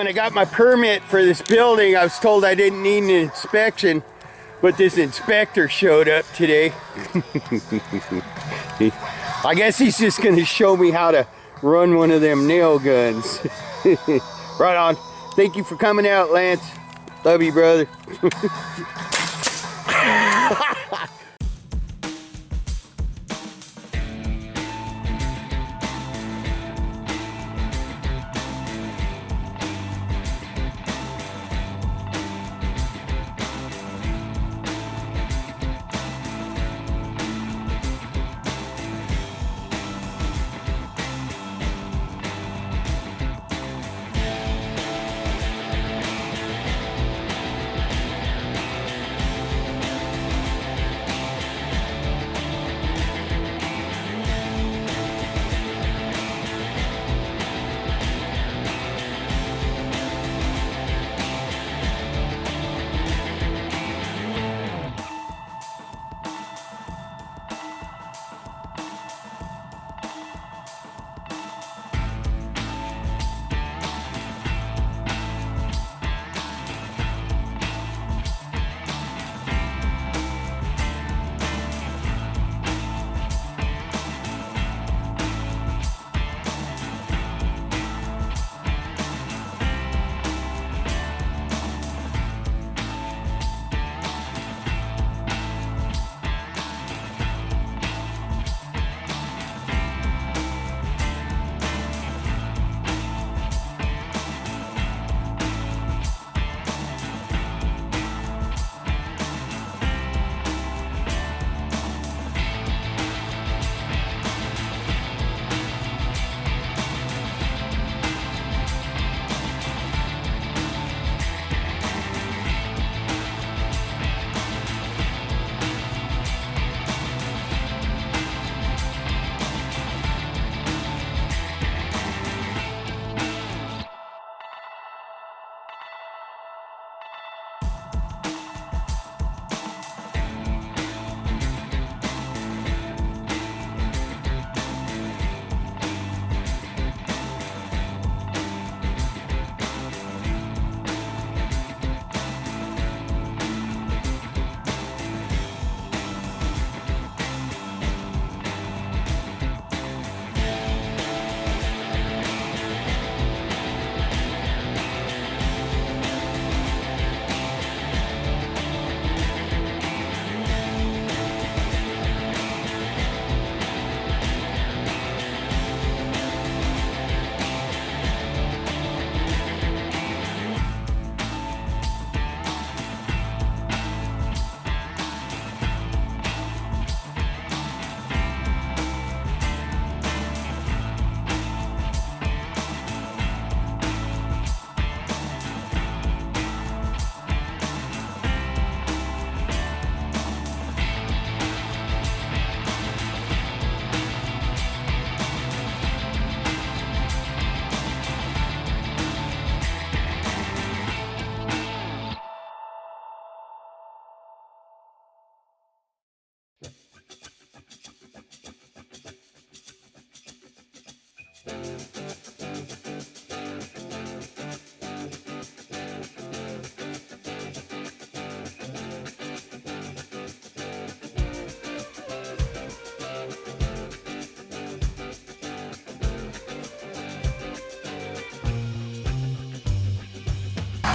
when I got my permit for this building, I was told I didn't need an inspection, but this inspector showed up today. I guess he's just going to show me how to run one of them nail guns. Right on. Thank you for coming out, Lance. Love you, brother.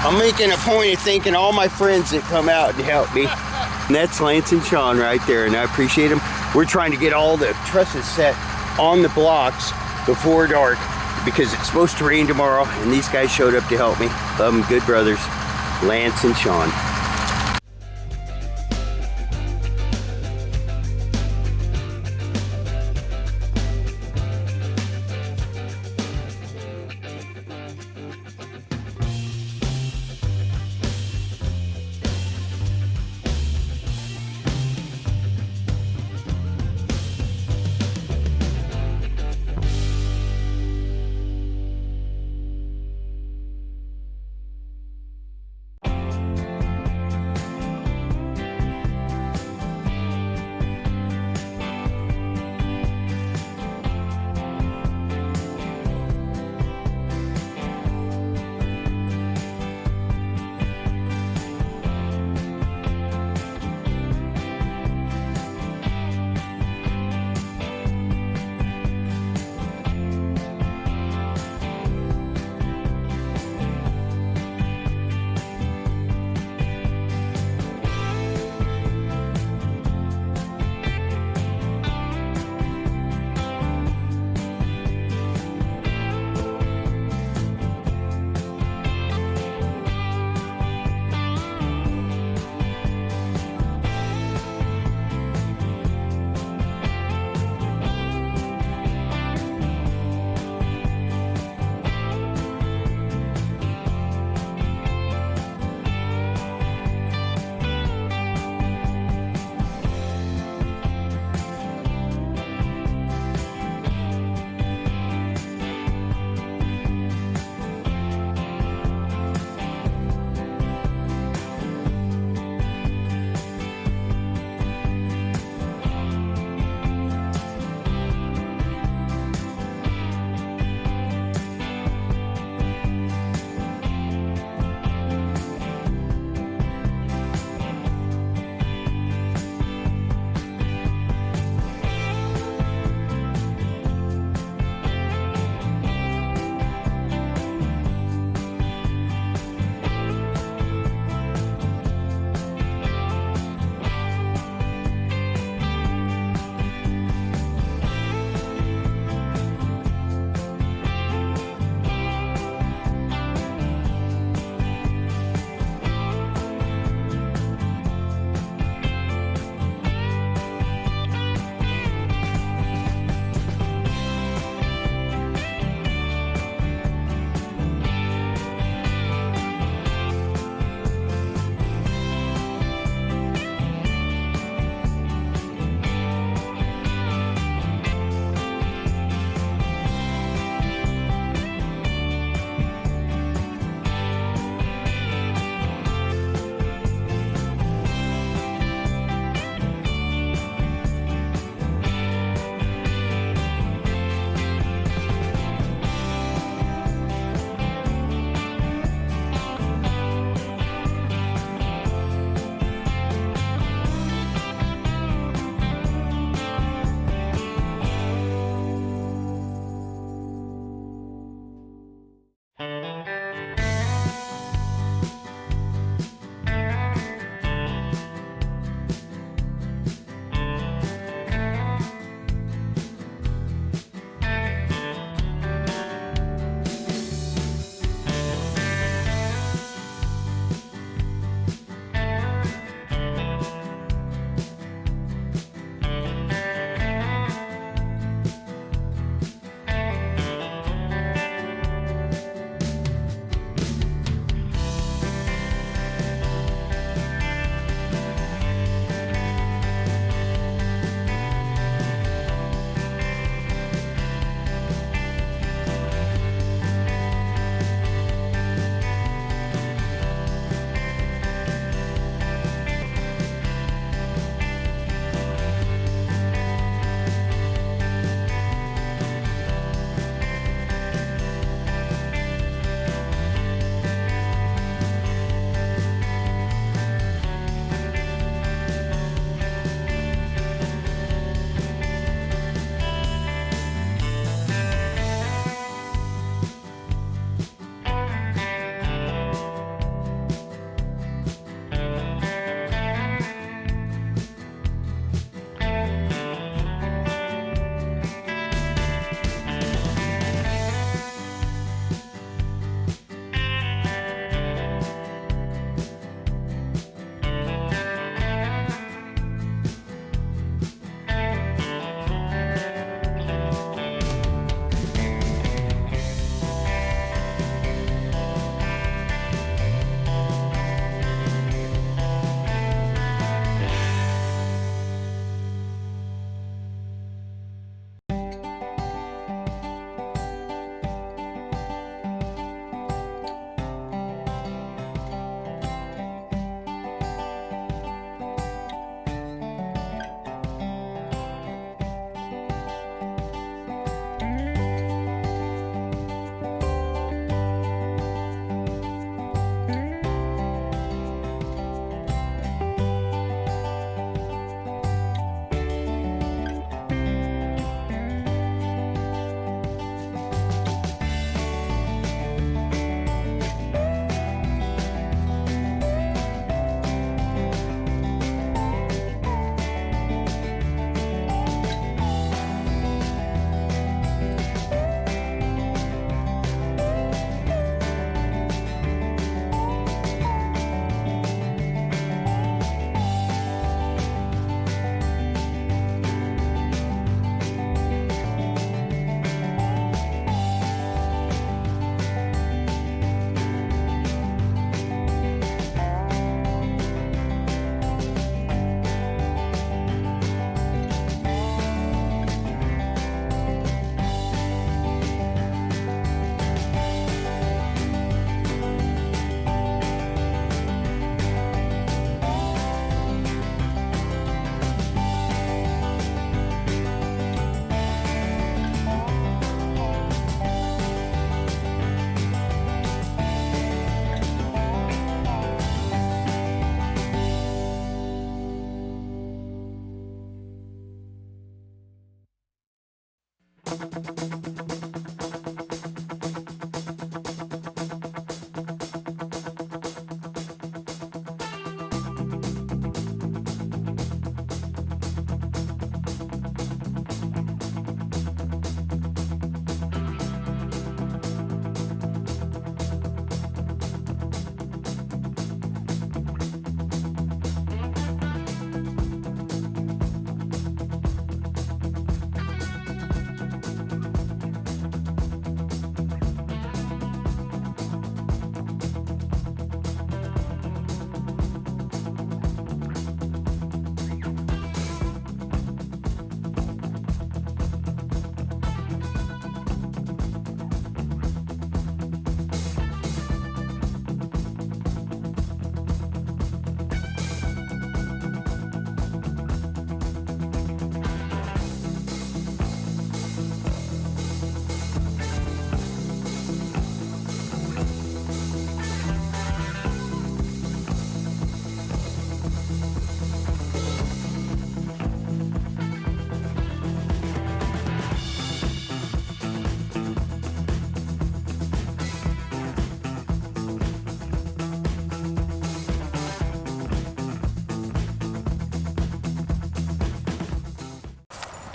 I'm making a point of thanking all my friends that come out and help me. And that's Lance and Sean right there, and I appreciate them. We're trying to get all the trusses set on the blocks before dark because it's supposed to rain tomorrow, and these guys showed up to help me. Love them, good brothers, Lance and Sean.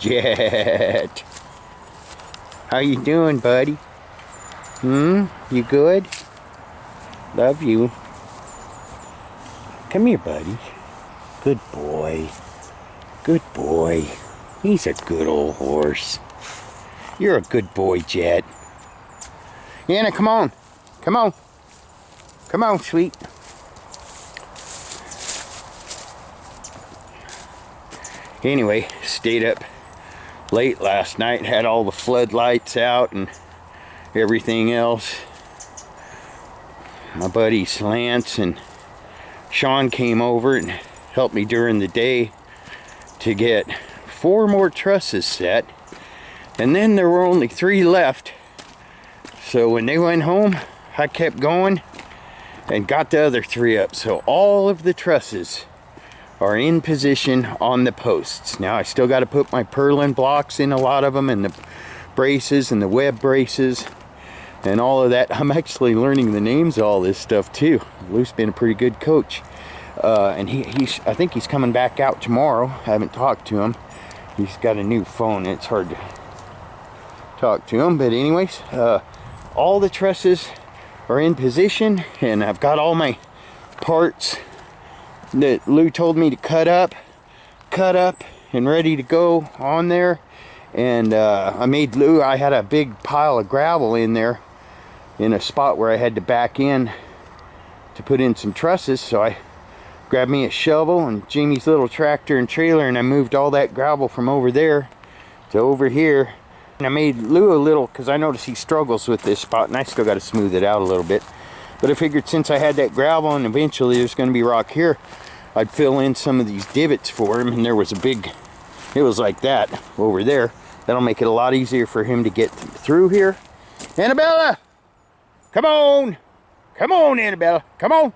Jet. How you doing, buddy? You good? Love you. Come here, buddy. Good boy. Good boy. He's a good old horse. You're a good boy, Jet. Anna, come on. Come on. Come on, sweet. Anyway, stayed up late last night, had all the floodlights out and everything else. My buddies Lance and Sean came over and helped me during the day to get 4 more trusses set, and then there were only 3 left. So when they went home, I kept going and got the other 3 up. So all of the trusses are in position on the posts. Now I still got to put my purlin blocks in a lot of them, and the braces and the web braces and all of that. I'm actually learning the names of all this stuff too. Lou's been a pretty good coach, and I think he's coming back out tomorrow. I haven't talked to him. He's got a new phone. It's hard to talk to him, but anyways, all the trusses are in position, and I've got all my parts that Lou told me to cut up and ready to go on there. And I made Lou, I had a big pile of gravel in there in a spot where I had to back in to put in some trusses, so I grabbed me a shovel and Jamie's little tractor and trailer, and I moved all that gravel from over there to over here. And I made Lou a little, because I noticed he struggles with this spot, and I still got to smooth it out a little bit. But I figured since I had that gravel and eventually there's going to be rock here, I'd fill in some of these divots for him. And there was a big, it was like that over there. That'll make it a lot easier for him to get through here. Annabella! Come on! Come on, Annabella! Come on!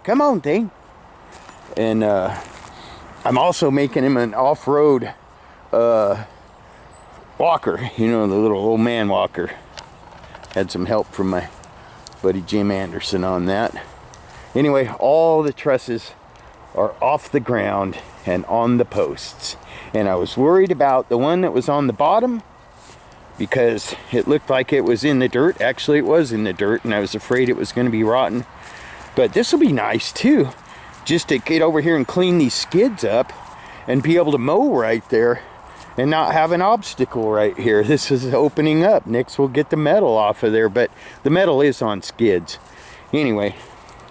Come on, thing! And I'm also making him an off-road walker. You know, the little old man walker. Had some help from my buddy Jim Anderson on that. Anyway, all the trusses are off the ground and on the posts. And I was worried about the one that was on the bottom because it looked like it was in the dirt. Actually, it was in the dirt, and I was afraid it was going to be rotten. But this will be nice too, just to get over here and clean these skids up and be able to mow right there and not have an obstacle right here. This is opening up. Next we'll get the metal off of there, but the metal is on skids. Anyway,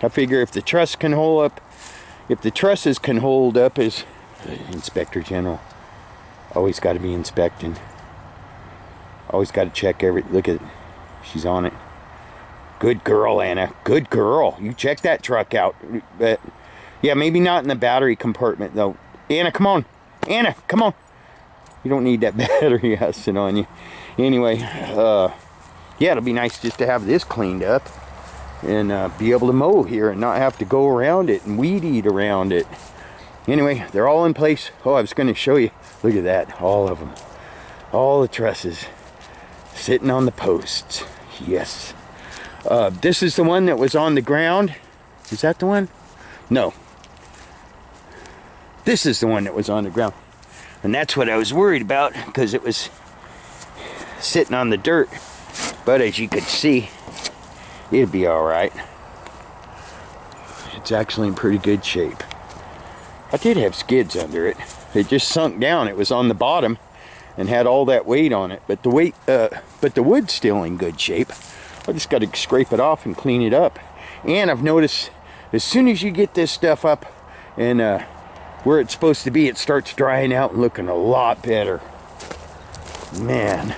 I figure if the truss can hold up, if the trusses can hold up as Inspector General, always got to be inspecting. Always got to check every, look at it. She's on it. Good girl, Anna. Good girl. You check that truck out. But yeah, maybe not in the battery compartment though. Anna, come on. Anna, come on. You don't need that battery acid on you. Anyway, yeah, it'll be nice just to have this cleaned up and be able to mow here and not have to go around it and weed eat around it. Anyway, they're all in place. Oh, I was going to show you. Look at that. All of them. All the trusses sitting on the posts. Yes. This is the one that was on the ground. Is that the one? No. This is the one that was on the ground. And that's what I was worried about, because it was sitting on the dirt. But as you could see, it'd be all right. It's actually in pretty good shape. I did have skids under it. It just sunk down. It was on the bottom and had all that weight on it. But the weight, but the wood's still in good shape. I just got to scrape it off and clean it up. And I've noticed as soon as you get this stuff up and where it's supposed to be, it starts drying out and looking a lot better. Man,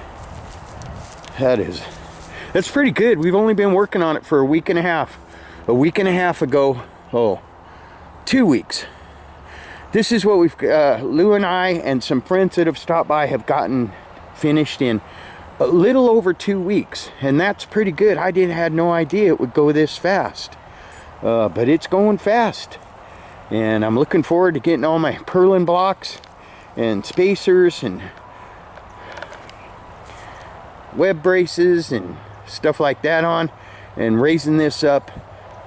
that's pretty good. We've only been working on it for a week and a half. A week and a half ago, 2 weeks. This is what we've, Lou and I and some friends that have stopped by have gotten finished in a little over 2 weeks. And that's pretty good. I had no idea it would go this fast. But it's going fast. And I'm looking forward to getting all my purlin blocks and spacers and web braces and stuff like that on, and raising this up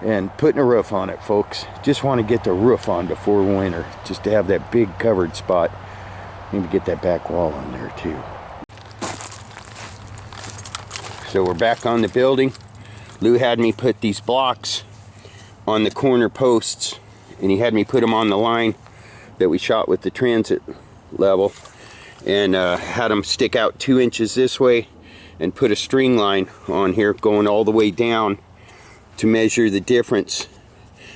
and putting a roof on it, folks. Just want to get the roof on before winter, just to have that big covered spot. Maybe get that back wall on there too. So we're back on the building. Lou had me put these blocks on the corner posts, and he had me put them on the line that we shot with the transit level, and had them stick out 2 inches this way, and put a string line on here going all the way down to measure the difference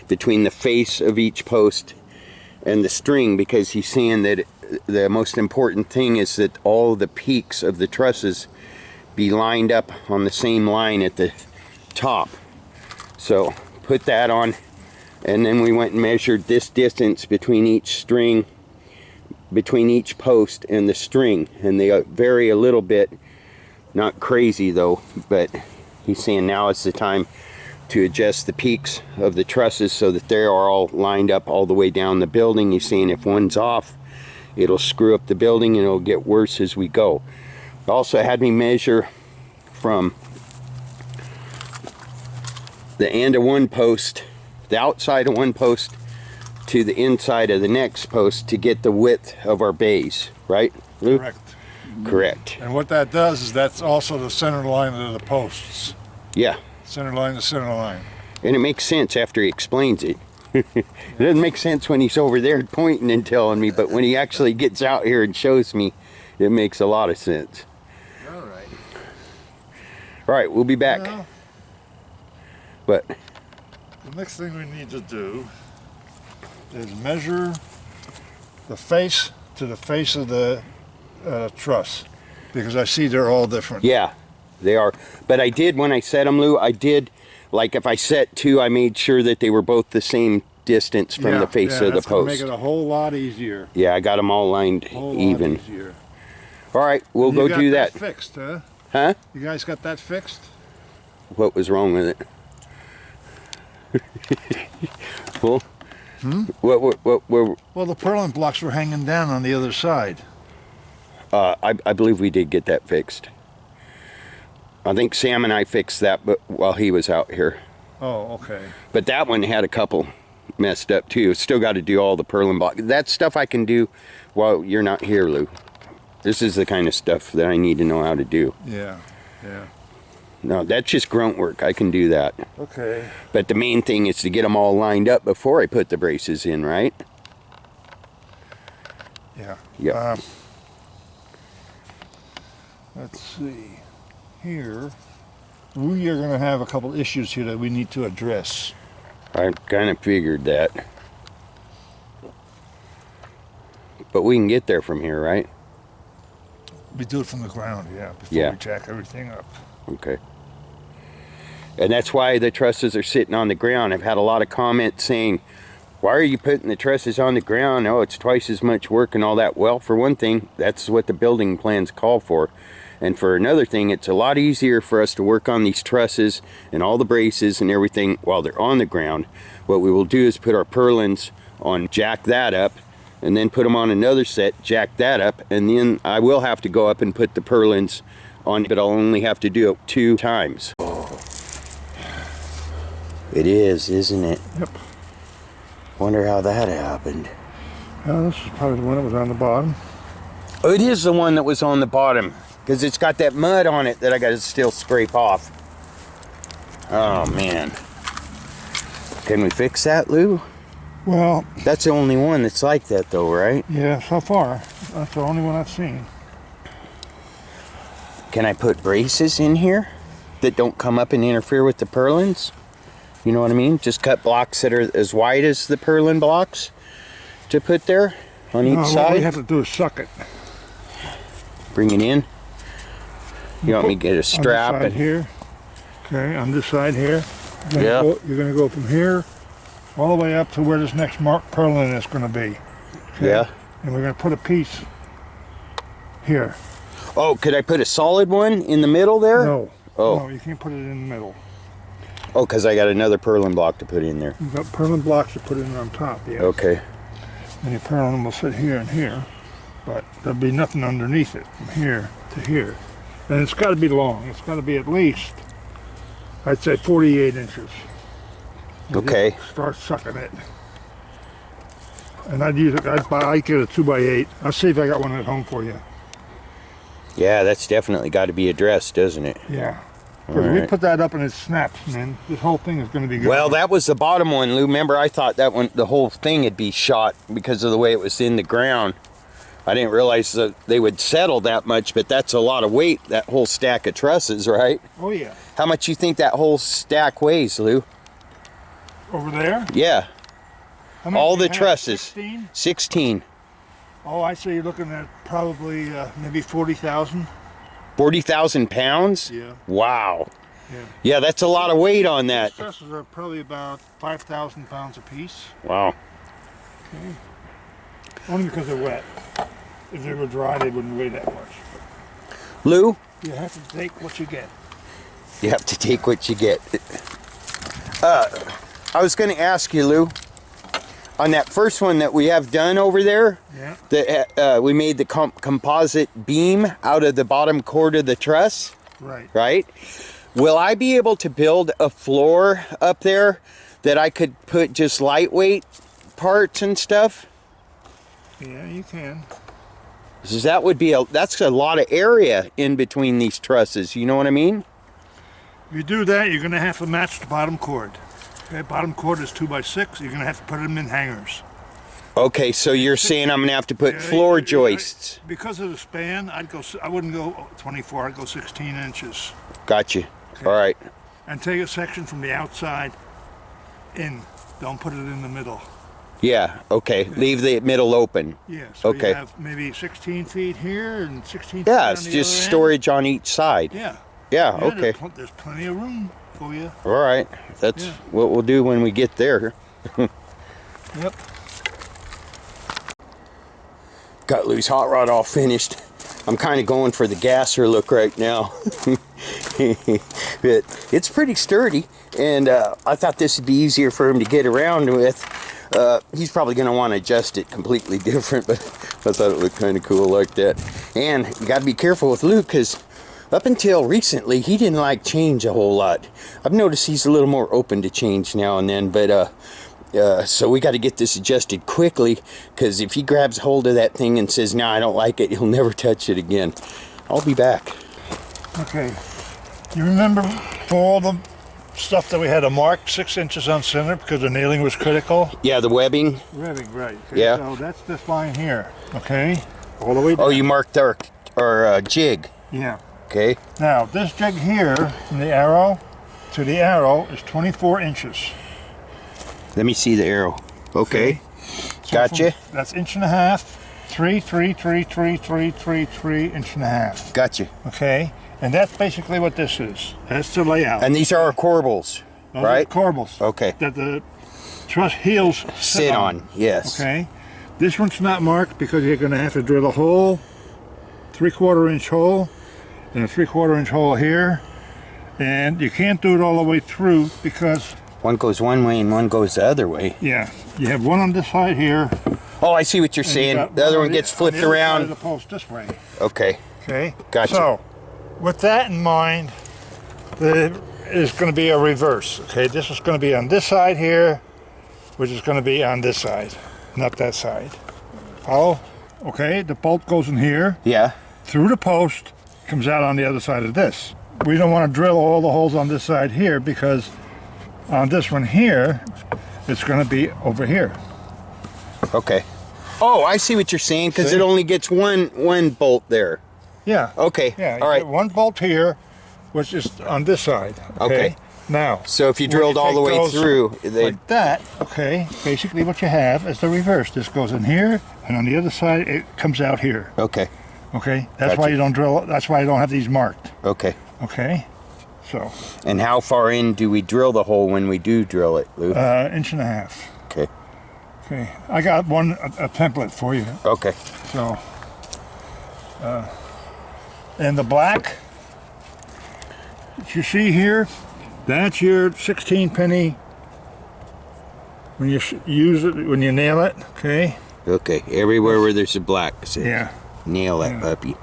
between the face of each post and the string, because he's saying that the most important thing is that all the peaks of the trusses be lined up on the same line at the top. So put that on, and then we went and measured this distance between each string, between each post and the string, and they vary a little bit. Not crazy though, but he's saying now is the time to adjust the peaks of the trusses so that they are all lined up all the way down the building. He's saying if one's off, it'll screw up the building and it'll get worse as we go. Also had me measure from the end of one post, the outside of one post, to the inside of the next post to get the width of our bays, right, Lou? Correct. Correct. And what that does is that's also the center line of the posts. Yeah. Center line to center line. And it makes sense after he explains it. It doesn't make sense when he's over there pointing and telling me, but when he actually gets out here and shows me, it makes a lot of sense. All right. All right, we'll be back. Well, But the next thing we need to do is measure the face to the face of the truss, because I see they're all different. yeah, they are. But I did, when I set them, Lou, I did, like if I set two, I made sure that they were both the same distance from the face of the that's gonna post. make it a whole lot easier. Yeah, I got them all lined even. Lot easier. All right, we'll go do that. Fixed, huh? Huh? You guys got that fixed? What was wrong with it? Well, what, Well, the purlin blocks were hanging down on the other side. I believe we did get that fixed. I think Sam and I fixed that, but while he was out here. Oh, okay. But that one had a couple messed up too. Still got to do all the purlin block. That stuff I can do while you're not here, Lou. This is the kind of stuff that I need to know how to do. Yeah, yeah. No, that's just grunt work. I can do that. Okay. But the main thing is to get them all lined up before I put the braces in, right? Yeah. Yeah. Let's see. Here, we are going to have a couple issues here that we need to address. I kind of figured that. But we can get there from here, right? We do it from the ground, yeah, before we jack everything up. Okay. And that's why the trusses are sitting on the ground. I've had a lot of comments saying, why are you putting the trusses on the ground? Oh, it's twice as much work and all that. Well, for one thing, that's what the building plans call for. And for another thing, it's a lot easier for us to work on these trusses and all the braces and everything while they're on the ground. What we will do is put our purlins on, jack that up, and then put them on another set, jack that up, and then I will have to go up and put the purlins on, but I'll only have to do it 2 times. It is, isn't it? Yep. Wonder how that happened. Well, this is probably the one that was on the bottom. Oh, it is the one that was on the bottom, because it's got that mud on it that I got to still scrape off. Oh, man. Can we fix that, Lou? Well, that's the only one that's like that, though, right? Yeah, so far. That's the only one I've seen. Can I put braces in here that don't come up and interfere with the purlins? You know what I mean? Just cut blocks that are as wide as the purlin blocks to put there on each side? What we have to do is suck it. Bring it in? You want me to get a strap? On this side here. Okay, on this side here. Yeah. You're going to go from here all the way up to where this next marked purlin is going to be. Okay? Yeah. And we're going to put a piece here. Oh, could I put a solid one in the middle there? No. Oh. No, you can't put it in the middle. Oh, because I got another purlin block to put in there. You've got purlin blocks to put in on top, yeah. Okay. And your purlin will sit here and here, but there'll be nothing underneath it from here to here. And it's got to be long. It's got to be at least, I'd say 48 inches. Okay. Start sucking it. And I'd get a 2x8. I'll see if I got one at home for you. Yeah, that's definitely got to be addressed, doesn't it? Yeah. Because we put that up and it snaps, man. This whole thing is going to be good. Well, that was the bottom one, Lou. Remember, I thought that one, the whole thing would be shot because of the way it was in the ground. I didn't realize that they would settle that much, but that's a lot of weight, that whole stack of trusses, right? Oh, yeah. How much you think that whole stack weighs, Over there? Yeah. How many All do you the have? trusses. 16? 16. Oh, I say you're looking at probably maybe 40,000. 40,000 pounds? Yeah. Wow. Yeah. Yeah, that's a lot of weight on that. These trusses are probably about 5,000 pounds apiece. Wow. Okay. Only because they're wet. If they were dry, they wouldn't weigh that much. Lou? You have to take what you get. You have to take what you get. I was going to ask you, Lou, on that first one that we have done over there, Yeah. that we made the composite beam out of the bottom cord of the truss, Right. right? Will I be able to build a floor up there that I could put just lightweight parts and stuff? Yeah, you can. Because that would be that's a lot of area in between these trusses, you know what I mean? If you do that, you're going to have to match the bottom cord. Okay, bottom cord is 2x6. You're going to have to put them in hangers. Okay, so you're saying I'm going to have to put floor joists. Because of the span, I wouldn't go 24. I'd go 16 inches. Gotcha. All right. And take a section from the outside in. Don't put it in the middle. Yeah, okay. Leave the middle open. Yeah, so Okay. you have maybe 16 feet here and 16 feet Yeah, on it's the just other end. storage on each side. Yeah. Yeah, Yeah, okay. There's plenty of room for you. All right. That's Yeah. what we'll do when we get there. Yep. Got Lou's hot rod all finished. I'm kind of going for the gasser look right now. But it's pretty sturdy, and I thought this would be easier for him to get around with. He's probably going to want to adjust it completely different, but I thought it looked kind of cool like that. And you got to be careful with Lou, because up until recently, he didn't like change a whole lot. I've noticed he's a little more open to change now and then, but so we got to get this adjusted quickly, because if he grabs hold of that thing and says, no, I don't like it, he'll never touch it again. I'll be back. Okay. You remember for all the stuff that we had to mark 6 inches on center because the nailing was critical? Yeah, the webbing. Webbing, right. Okay, Yeah. So that's this line here, okay? All the way down. Oh, you marked our jig. Yeah. Okay. Now, this jig here, from the arrow to the arrow, is 24 inches. Let me see the arrow. Okay. Gotcha. That's 1.5 inches. 3, 3, 3, 3, 3, 3, 3, inch and a half. Gotcha. Okay? And that's basically what this is. That's the layout. And these are our corbels, Those right? are corbels. Okay. That the truss heels Sit on. Yes. Okay? This one's not marked because you're going to have to drill a hole, 3/4 inch hole, and a 3/4 inch hole here. And you can't do it all the way through because, One goes one way and one goes the other way. yeah, you have one on this side here. Oh, I see what you're and you saying. got The other one on gets on flipped the other side around. of the post this way. Okay. Okay? Gotcha. So, with that in mind, there is going to be a reverse. Okay, this is going to be on this side here, which is going to be on this side, not that side. Follow? Okay, the bolt goes in here, Yeah. through the post, comes out on the other side of this. We don't want to drill all the holes on this side here because on this one here, it's going to be over here. Okay. Oh, I see what you're saying, because See? it only gets one bolt there. Yeah. Okay. Yeah. All right. Get one bolt here, which is on this side. Okay. Now. So if you when drilled all take the way those through, they like that, okay, basically what you have is the reverse. This goes in here, and on the other side, it comes out here. okay. Okay? That's Gotcha. why you don't drill, that's why you don't have these marked. Okay. Okay? So, And how far in do we drill the hole when we do drill it, Lou? 1.5 inches. Okay. Okay. I got a template for you. Okay. So, and the black that you see here, that's your 16 penny when you use it, when you nail it, okay? Okay. Everywhere where there's a black, so Yeah. nail that puppy.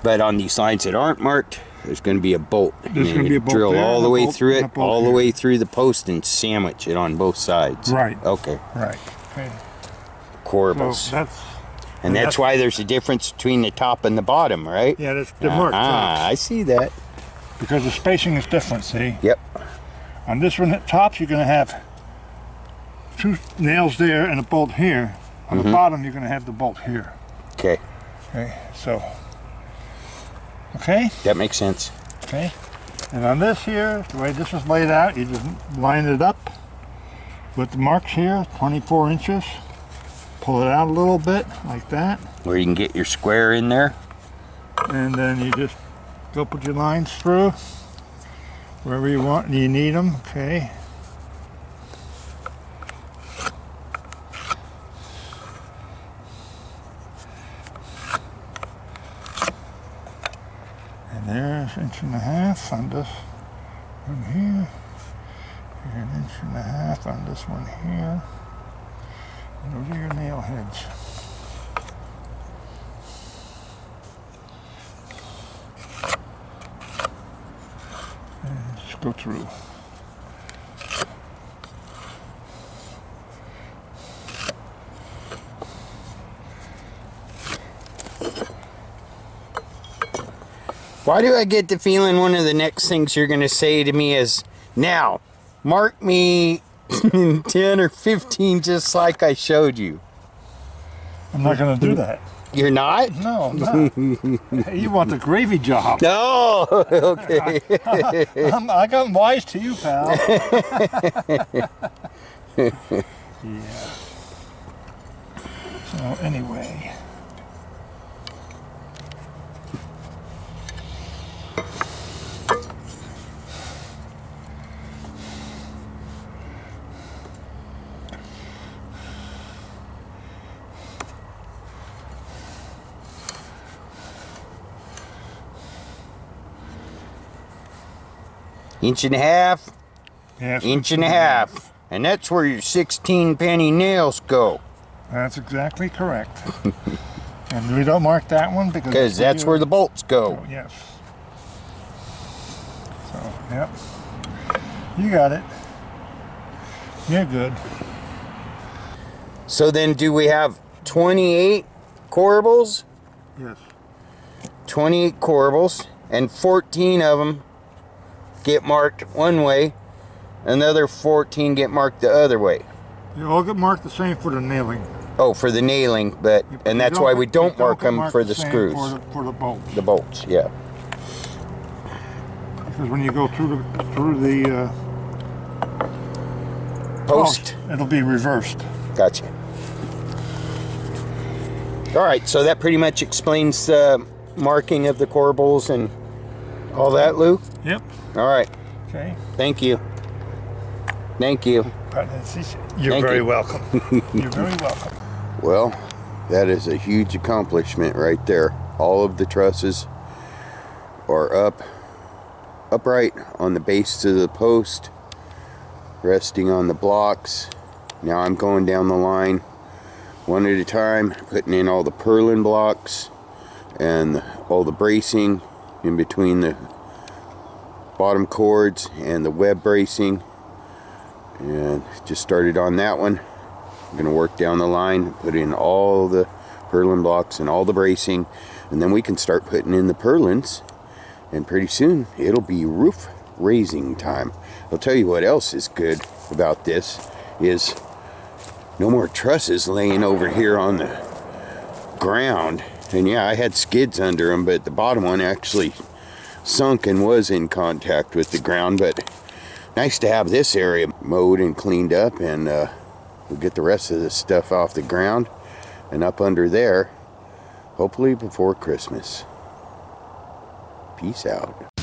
But on these lines that aren't marked, there's going to be a bolt. There's And gonna you be a bolt drill there all and the a way bolt through and it, a bolt all the here. way through the post, and sandwich it on both sides. Right. Okay. Right. Okay. corbels. So and that's why there's a difference between the top and the bottom, right? Yeah, that's the mark tops. I see that. Because the spacing is different, see? Yep. On this one at tops, you're going to have 2 nails there and a bolt here. On the bottom, you're going to have the bolt here. Okay. Okay, so. Okay? That makes sense. Okay. And on this here, the way this is laid out, you just line it up with the marks here, 24 inches. Pull it out a little bit, like that. Where you can get your square in there. And then you just go put your lines through wherever you want, you need them, okay? And there's 1.5 on this one here. Here, 1.5 on this one here. And those are your nail heads. And just go through. Why do I get the feeling one of the next things you're going to say to me is, now, mark me 10 or 15 just like I showed you? I'm not going to do that. You're not? No, I'm not. You want the gravy job. No, okay. I got wise to you, pal. Yeah. So anyway. Inch and a half, Yes. inch and a half. And that's where your 16-penny nails go. That's exactly correct. And we don't mark that one Because that's where the bolts go. Oh, yes. So, yep. You got it. You're good. So then do we have 28 corbels? Yes. 28 corbels, and 14 of them get marked one way, another 14 get marked the other way. They all get marked the same for the nailing. Oh, for the nailing, and that's why we don't mark them for the screws. For the bolts. The bolts, yeah. Because when you go through the Post. it'll be reversed. Gotcha. All right, so that pretty much explains marking of the corbels and all that, Lou? Yep. All right. Okay. Thank you. Thank you. You're very welcome. You're very welcome. Well, that is a huge accomplishment right there. All of the trusses are upright on the base of the post, resting on the blocks. Now I'm going down the line one at a time, putting in all the purlin blocks and all the bracing in between the bottom cords and the web bracing. And just started on that one. I'm going to work down the line, put in all the purlin blocks and all the bracing, and then we can start putting in the purlins, and pretty soon it'll be roof raising time. I'll tell you what else is good about this is no more trusses laying over here on the ground. And yeah, I had skids under them, but the bottom one actually sunk and was in contact with the ground. But nice to have this area mowed and cleaned up, and we'll get the rest of this stuff off the ground and up under there, hopefully before Christmas. Peace out.